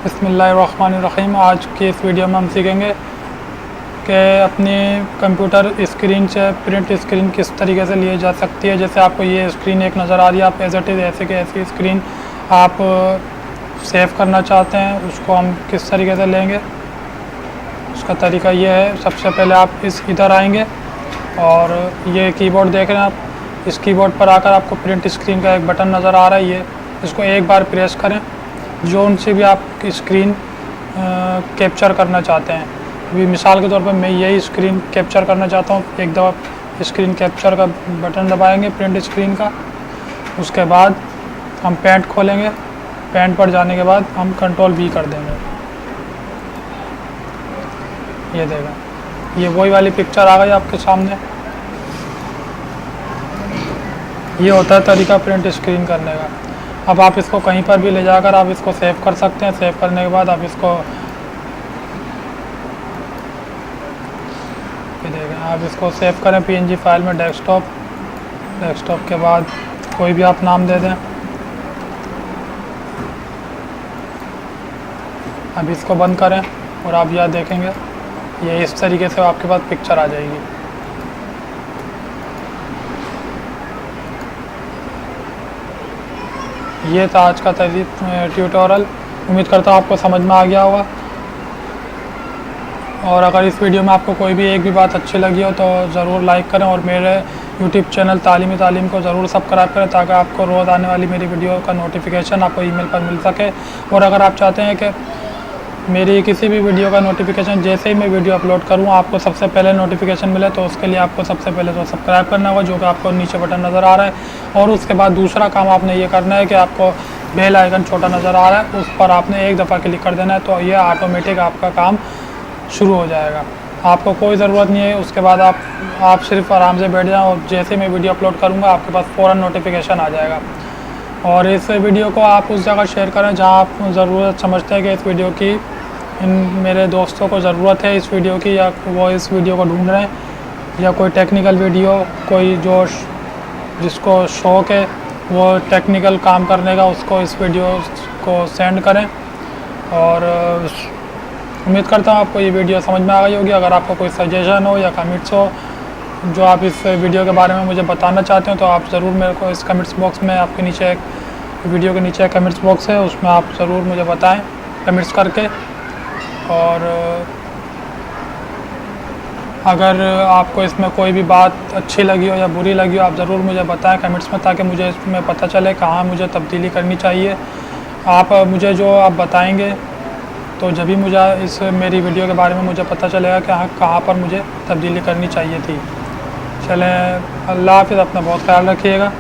बिस्मिल्लाहिर्रहमानिर्रहीम। आज की इस वीडियो में हम सीखेंगे कि अपनी कंप्यूटर स्क्रीन से प्रिंट स्क्रीन किस तरीके से लिए जा सकती है। जैसे आपको ये स्क्रीन एक नज़र आ रही है, आप एज इट इज़ ऐसे कि ऐसी स्क्रीन आप सेव करना चाहते हैं, उसको हम किस तरीके से लेंगे। उसका तरीका ये है, सबसे पहले आप इधर आएंगे और ये कीबोर्ड देख रहे हैं आप। इस कीबोर्ड पर आकर आपको प्रिंट स्क्रीन का एक बटन नज़र आ रहा है, ये इसको एक बार प्रेस करें। जो उनसे भी आप स्क्रीन कैप्चर करना चाहते हैं, अभी मिसाल के तौर पर मैं यही स्क्रीन कैप्चर करना चाहता हूँ। एक दफ़ा स्क्रीन कैप्चर का बटन दबाएंगे प्रिंट स्क्रीन का। उसके बाद हम पेंट खोलेंगे, पेंट पर जाने के बाद हम कंट्रोल V कर देंगे। ये देगा, ये वही वाली पिक्चर आ गई आपके सामने। ये होता है तरीका प्रिंट स्क्रीन करने का। अब आप इसको कहीं पर भी ले जाकर आप इसको सेव कर सकते हैं। सेव करने के बाद आप इसको देखें, आप इसको सेव करें PNG फाइल में, डेस्कटॉप के बाद कोई भी आप नाम दे दें। अब इसको बंद करें और आप यह देखेंगे ये इस तरीके से आपके पास पिक्चर आ जाएगी। ये था आज का ट्यूटोरियल। उम्मीद करता हूँ आपको समझ में आ गया होगा। और अगर इस वीडियो में आपको कोई भी एक भी बात अच्छी लगी हो तो ज़रूर लाइक करें और मेरे यूट्यूब चैनल तालीम को ज़रूर सब्सक्राइब करें, ताकि आपको रोज़ आने वाली मेरी वीडियो का नोटिफिकेशन आपको ईमेल पर मिल सके। और अगर आप चाहते हैं कि मेरी किसी भी वीडियो का नोटिफिकेशन जैसे ही मैं वीडियो अपलोड करूँ आपको सबसे पहले नोटिफिकेशन मिले, तो उसके लिए आपको सबसे पहले तो सब्सक्राइब करना होगा, जो कि आपको नीचे बटन नज़र आ रहा है। और उसके बाद दूसरा काम आपने ये करना है कि आपको बेल आइकन छोटा नज़र आ रहा है, उस पर आपने एक दफ़ा क्लिक कर देना है, तो ये ऑटोमेटिक आपका काम शुरू हो जाएगा। आपको कोई ज़रूरत नहीं है। उसके बाद आप सिर्फ आराम से बैठ जाएं और जैसे मैं वीडियो अपलोड करूँगा आपके पास फ़ौरन नोटिफिकेशन आ जाएगा। और इस वीडियो को आप उस जगह शेयर करें जहाँ आप ज़रूरत समझते हैं कि इस वीडियो की मेरे दोस्तों को ज़रूरत है इस वीडियो की, या वो इस वीडियो को ढूंढ रहे हैं, या कोई टेक्निकल वीडियो, कोई जो जिसको शौक़ है वो टेक्निकल काम करने का, उसको इस वीडियो को सेंड करें। और उम्मीद करता हूँ आपको ये वीडियो समझ में आ गई होगी। अगर आपको कोई सजेशन हो या कमेंट्स हो जो आप इस वीडियो के बारे में मुझे बताना चाहते हो, तो आप ज़रूर मेरे को इस कमेंट्स बॉक्स में, आपके नीचे वीडियो के नीचे कमेंट्स बॉक्स है, उसमें आप ज़रूर मुझे बताएं कमेंट्स करके। और अगर आपको इसमें कोई भी बात अच्छी लगी हो या बुरी लगी हो, आप ज़रूर मुझे बताएं कमेंट्स में, ताकि मुझे इसमें पता चले कहाँ मुझे तब्दीली करनी चाहिए। आप मुझे जो आप बताएंगे तो जब भी मुझे इस मेरी वीडियो के बारे में मुझे पता चलेगा कि कहाँ पर मुझे तब्दीली करनी चाहिए थी। चलें, अल्लाह हाफ़िज़, अपना बहुत ख्याल रखिएगा।